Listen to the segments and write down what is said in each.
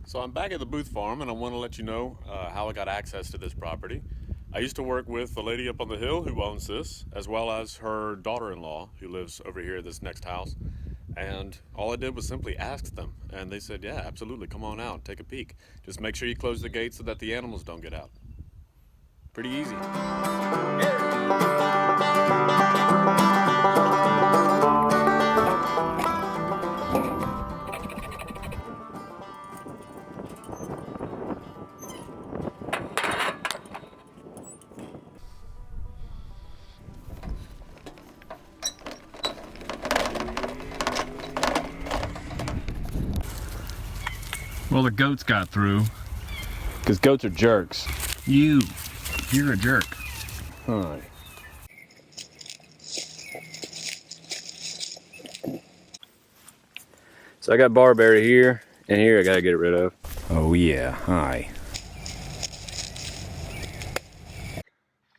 So I'm back at the Boothe Farm, and I want to let you know how I got access to this property. I used to work with the lady up on the hill who owns this, as well as her daughter-in-law who lives over here at this next house. And all I did was simply ask them, and they said, yeah, absolutely, come on out, take a peek. Just make sure you close the gate so that the animals don't get out. Pretty easy. Well, the goats got through. Because goats are jerks. You're a jerk. Hi. So I got barberry here, and here I gotta get it rid of. Oh yeah, hi.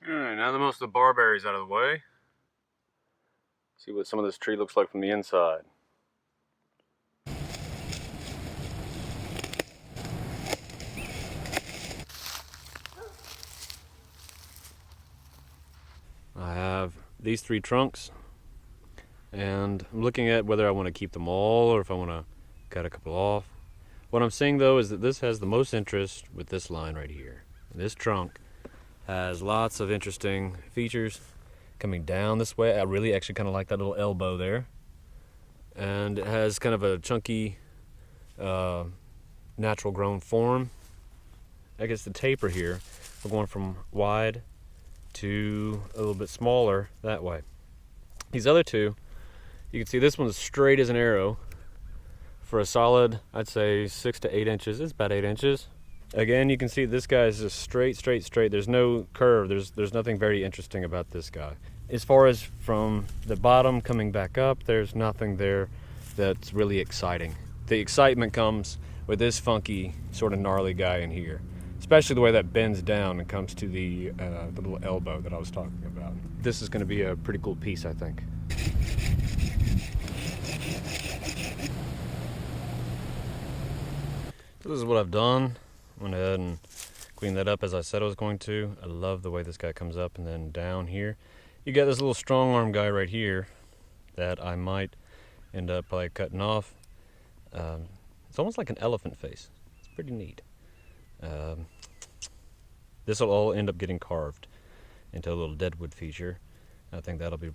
Alright, now that most of the barberry's out of the way, see what some of this tree looks like from the inside. I have these three trunks, and I'm looking at whether I want to keep them all or if I want to cut a couple off. What I'm seeing though is that this has the most interest with this line right here. This trunk has lots of interesting features coming down this way. I really actually kind of like that little elbow there, and it has kind of a chunky natural grown form. I guess the taper here, we're going from wide to a little bit smaller that way. These other two, you can see this one's straight as an arrow for a solid, I'd say 6 to 8 inches. It's about 8 inches. Again, you can see this guy is just straight. There's no curve. There's nothing very interesting about this guy. As far as from the bottom coming back up, there's nothing there that's really exciting. The excitement comes with this funky, sort of gnarly guy in here. Especially the way that bends down and comes to the little elbow that I was talking about. This is going to be a pretty cool piece, I think. This is what I've done. Went ahead and cleaned that up as I said I was going to. I love the way this guy comes up and then down here. You got this little strong arm guy right here that I might end up like cutting off. It's almost like an elephant face. It's pretty neat. This will all end up getting carved into a little deadwood feature. I think that'll be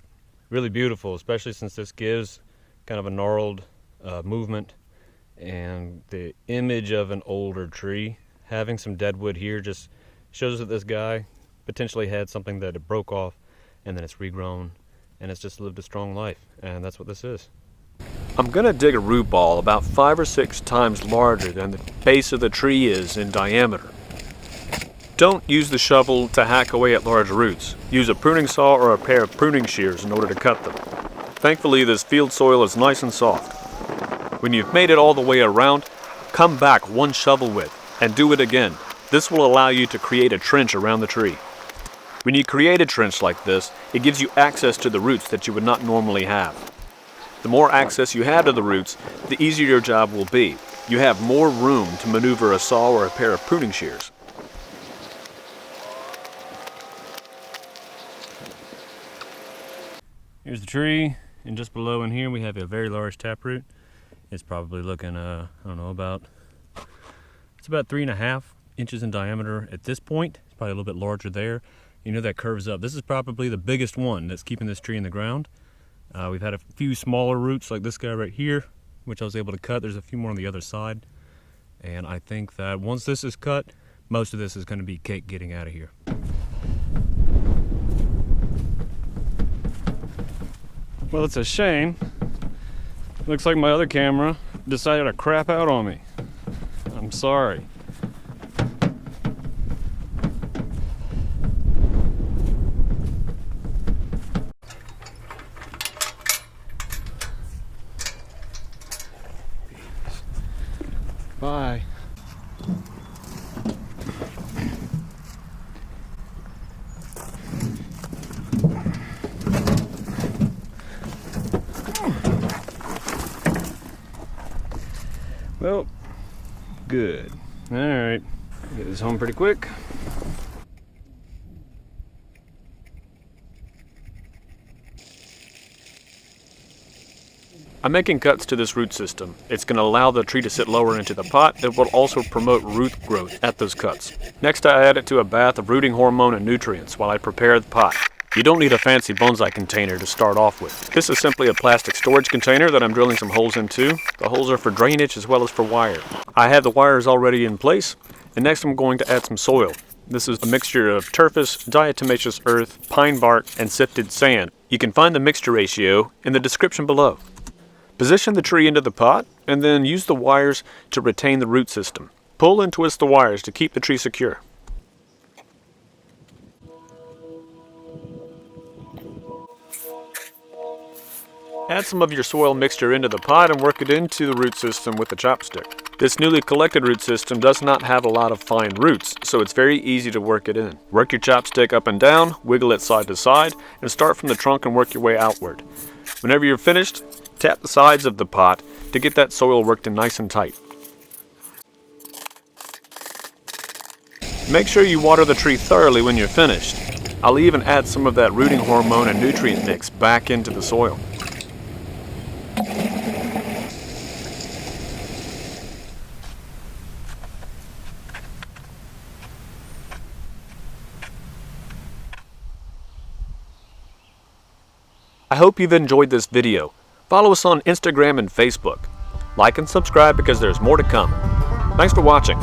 really beautiful, especially since this gives kind of a gnarled movement and the image of an older tree. Having some deadwood here just shows that this guy potentially had something that it broke off and then it's regrown and it's just lived a strong life, and that's what this is. I'm gonna dig a root ball about 5 or 6 times larger than the base of the tree is in diameter. Don't use the shovel to hack away at large roots. Use a pruning saw or a pair of pruning shears in order to cut them. Thankfully, this field soil is nice and soft. When you've made it all the way around, come back 1 shovel width and do it again. This will allow you to create a trench around the tree. When you create a trench like this, it gives you access to the roots that you would not normally have. The more access you have to the roots, the easier your job will be. You have more room to maneuver a saw or a pair of pruning shears. Here's the tree, and just below in here we have a very large taproot. It's probably looking, I don't know, it's about 3.5 inches in diameter at this point. It's probably a little bit larger there. You know that curves up. This is probably the biggest one that's keeping this tree in the ground. We've had a few smaller roots like this guy right here, which I was able to cut. There's a few more on the other side. And I think that once this is cut, most of this is going to be cake getting out of here. Well, it's a shame. Looks like my other camera decided to crap out on me. I'm sorry. Bye. Well, good. Alright, get this home pretty quick. I'm making cuts to this root system. It's going to allow the tree to sit lower into the pot. It will also promote root growth at those cuts. Next, I add it to a bath of rooting hormone and nutrients while I prepare the pot. You don't need a fancy bonsai container to start off with. This is simply a plastic storage container that I'm drilling some holes into. The holes are for drainage as well as for wire. I have the wires already in place, and next I'm going to add some soil. This is a mixture of Turface, Diatomaceous Earth, pine bark, and sifted sand. You can find the mixture ratio in the description below. Position the tree into the pot, and then use the wires to retain the root system. Pull and twist the wires to keep the tree secure. Add some of your soil mixture into the pot and work it into the root system with the chopstick. This newly collected root system does not have a lot of fine roots, so it's very easy to work it in. Work your chopstick up and down, wiggle it side to side, and start from the trunk and work your way outward. Whenever you're finished, tap the sides of the pot to get that soil worked in nice and tight. Make sure you water the tree thoroughly when you're finished. I'll even add some of that rooting hormone and nutrient mix back into the soil. I hope you've enjoyed this video. Follow us on Instagram and Facebook. Like and subscribe because there's more to come. Thanks for watching.